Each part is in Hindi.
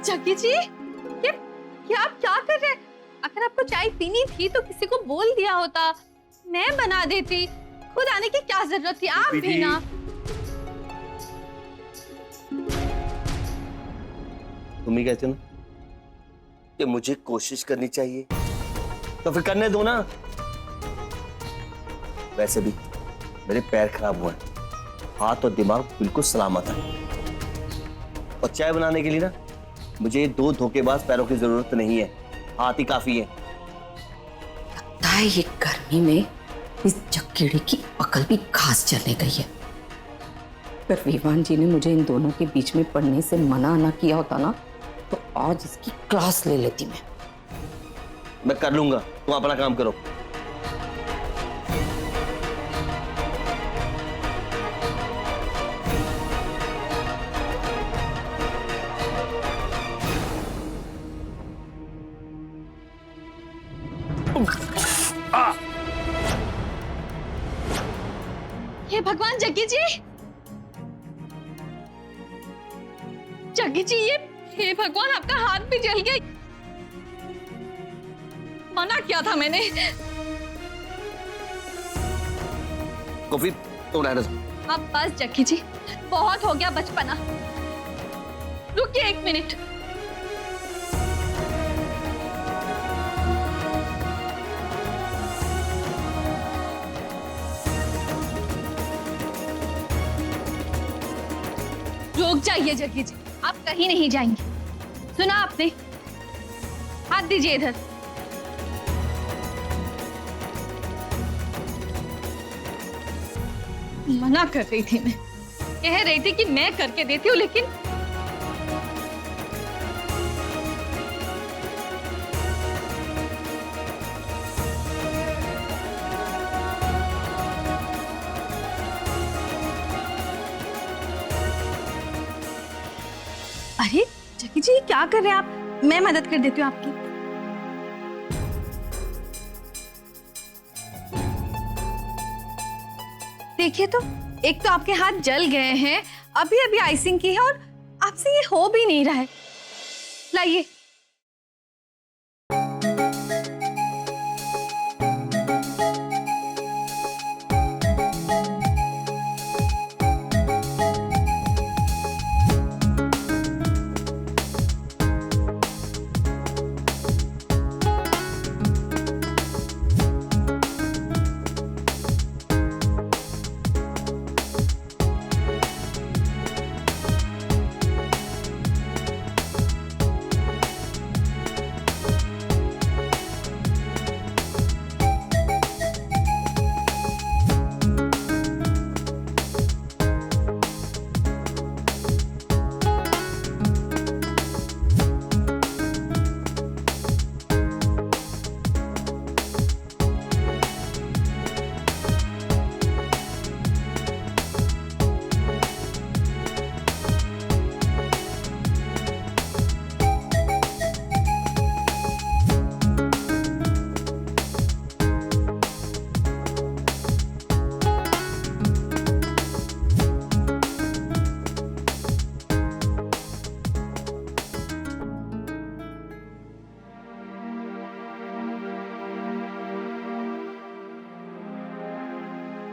जग्गी जी, ये आप क्या कर रहे हैं? अगर आपको चाय पीनी थी तो किसी को बोल दिया होता, मैं बना देती। खुद आने की क्या जरूरत थी? आप भी ना। तुम ही कहते हो ना कि मुझे कोशिश करनी चाहिए, तो फिर करने दो ना। वैसे भी मेरे पैर खराब हुए हैं, हाथ और दिमाग बिल्कुल सलामत है। और चाय बनाने के लिए ना मुझे 2 धोखेबाज पैरों की जरूरत नहीं है, हाथ ही काफी है। लगता है ये गर्मी में इस जक्कीड़े की अकल भी घास चलने गई है। अगर विवान जी ने मुझे इन दोनों के बीच में पढ़ने से मना ना किया होता ना, तो आज इसकी क्लास ले लेती मैं कर लूंगा, तुम अपना काम करो। हे भगवान जग्गी जी, जग्गी जी, ये हे भगवान आपका हाथ भी जल गया। मना किया था मैंने। कॉफी तो रहने दो। अब बस जग्गी जी, बहुत हो गया बचपना। रुकिए 1 मिनट। रुक जाइए जग्गी जी, आप कहीं नहीं जाएंगे। सुना आपने? हाथ दीजिए इधर। मना कर रही थी मैं, कह रही थी कि मैं करके देती हूँ, लेकिन अरे जग्गी जी, क्या कर रहे हैं आप? मैं मदद कर देती हूँ आपकी। देखिए तो, एक तो आपके हाथ जल गए हैं, अभी अभी आइसिंग की है, और आपसे ये हो भी नहीं रहा है। लाइए।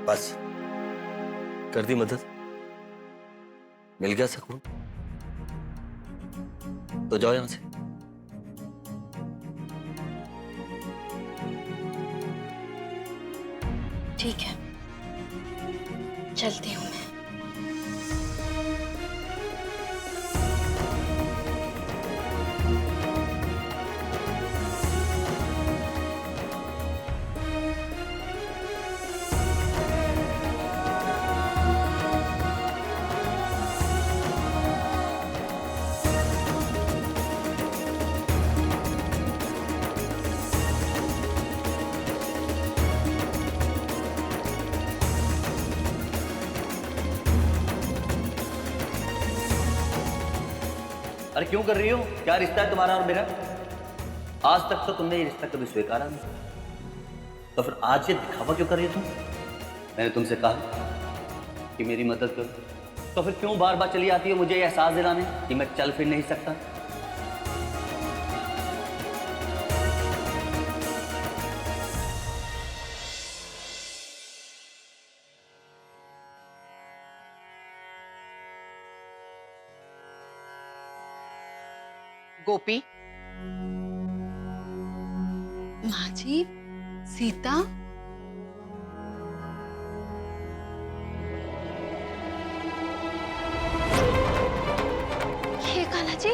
बस कर दी मदद, मिल गया सुकून, तो जाओ यहां से। ठीक है, चलती हूँ मैं। अरे क्यों कर रही हो? क्या रिश्ता है तुम्हारा और मेरा? आज तक तो तुमने ये रिश्ता कभी स्वीकारा नहीं, तो फिर आज ये दिखावा क्यों कर रही हो तुम? मैंने तुमसे कहा कि मेरी मदद करो, तो फिर क्यों बार बार चली आती हो मुझे एहसास दिलाने कि मैं चल फिर नहीं सकता? गोपी, माँ जी, सीता? ये Kanha ji?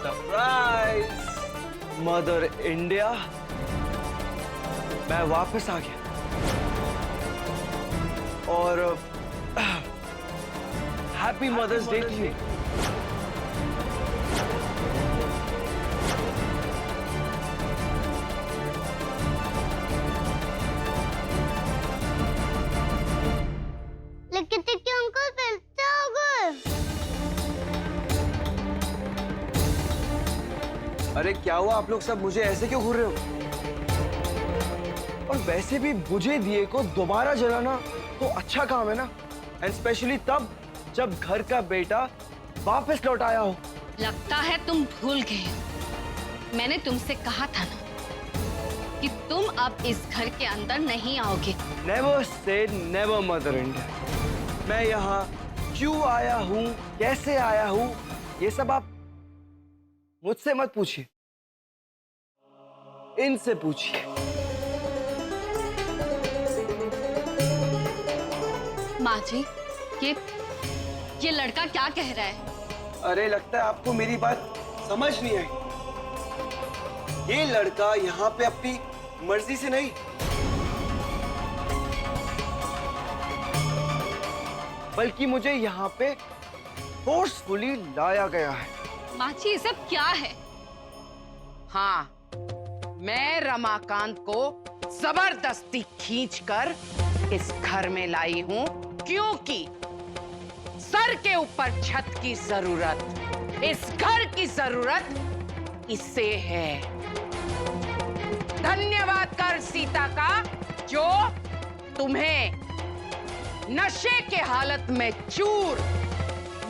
Surprise mother India, मैं वापस आ गया और happy mother's day to you. लेकिन टिक्की अंकल फिरते हो गए। अरे क्या हुआ, आप लोग सब मुझे ऐसे क्यों घूर रहे हो? और वैसे भी बुझे दिए को दोबारा जलाना तो अच्छा काम है ना, एंड स्पेशली तब जब घर का बेटा वापस लौट आया हो। लगता है तुम भूल गए हो। मैंने तुमसे कहा था ना कि तुम अब इस घर के अंदर नहीं आओगे। Never say never mother India. मैं यहाँ क्यों आया हूँ, कैसे आया हूँ, ये सब आप मुझसे मत पूछिए, इनसे पूछिए। माँ जी, ये लड़का क्या कह रहा है? अरे लगता है आपको मेरी बात समझ नहीं आई। ये लड़का यहाँ पे अपनी मर्जी से नहीं, बल्कि मुझे यहाँ पे फोर्सफुली लाया गया है। माँ जी, ये सब क्या है? हाँ, मैं रमाकांत को जबरदस्ती खींचकर इस घर में लाई हूँ, क्योंकि सर के ऊपर छत की जरूरत, इस घर की जरूरत इसे है। धन्यवाद कर सीता का, जो तुम्हें नशे के हालत में चूर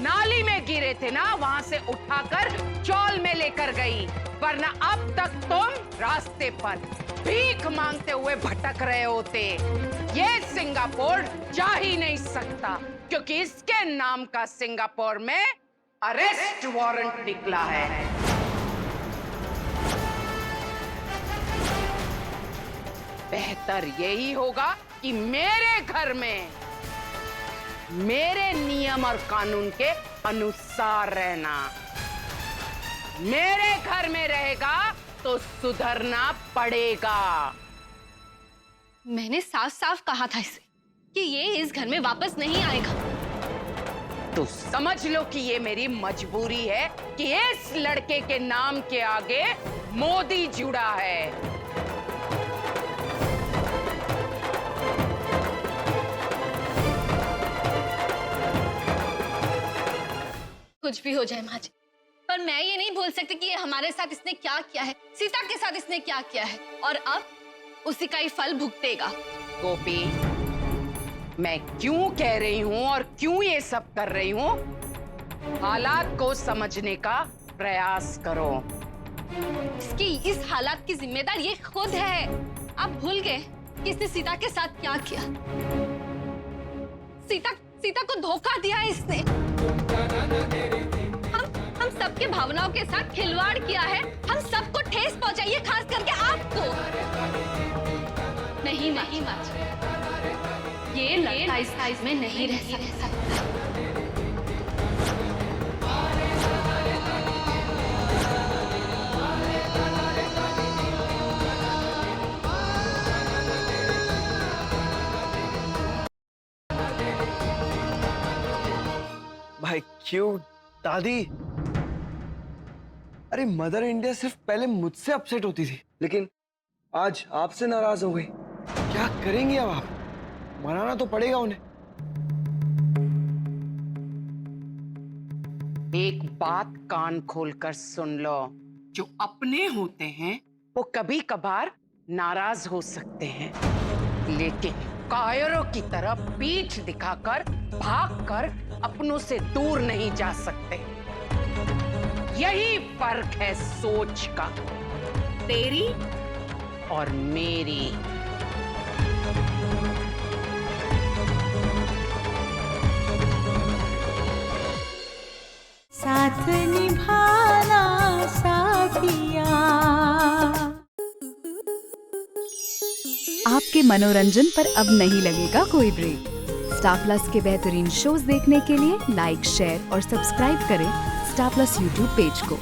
नाली में गिरे थे ना, वहां से उठाकर चौल में लेकर गई, वरना अब तक तुम रास्ते पर भीख मांगते हुए भटक रहे होते। ये सिंगापुर जा ही नहीं सकता, क्योंकि इसके नाम का सिंगापुर में अरेस्ट वारंट निकला है। बेहतर यही होगा कि मेरे घर में मेरे नियम और कानून के अनुसार रहना। मेरे घर में रहेगा तो सुधरना पड़ेगा। मैंने साफ साफ कहा था इसे कि ये इस घर में वापस नहीं आएगा। तो समझ लो कि ये मेरी मजबूरी है कि इस लड़के के नाम के आगे मोदी जुड़ा है। कुछ भी हो जाए माँ जी, पर मैं ये नहीं भूल सकती कि ये हमारे साथ इसने क्या किया है, सीता के साथ इसने क्या किया है, और अब उसी का ही फल भुगतेगा। गोपी, मैं क्यों कह रही हूँ और क्यों ये सब कर रही हूँ, हालात को समझने का प्रयास करो। इसकी इस हालात की जिम्मेदार ये खुद है। आप भूल गए कि इसने सीता के साथ क्या किया। सीता को धोखा दिया है इसने। हम सबके भावनाओं के साथ खिलवाड़ किया है। हम सबको ठेस पहुंचाई है, खास करके आपको। नहीं माँ जी, ये लड़का इस साइज में नहीं रह सकता। भाई क्यों दादी? अरे मदर इंडिया सिर्फ पहले मुझसे अपसेट होती थी, लेकिन आज आपसे नाराज हो गई। क्या करेंगी अब आप? मनाना तो पड़ेगा उन्हें। एक बात कान खोलकर सुन लो, जो अपने होते हैं वो कभी कभार नाराज हो सकते हैं, लेकिन कायरों की तरह पीठ दिखाकर भागकर अपनों से दूर नहीं जा सकते। यही फर्क है सोच का, तेरी और मेरी। साथ निभाना साथिया। आपके मनोरंजन पर अब नहीं लगेगा कोई ब्रेक। स्टार प्लस के बेहतरीन शोज देखने के लिए लाइक, शेयर और सब्सक्राइब करें स्टार प्लस यूट्यूब पेज को।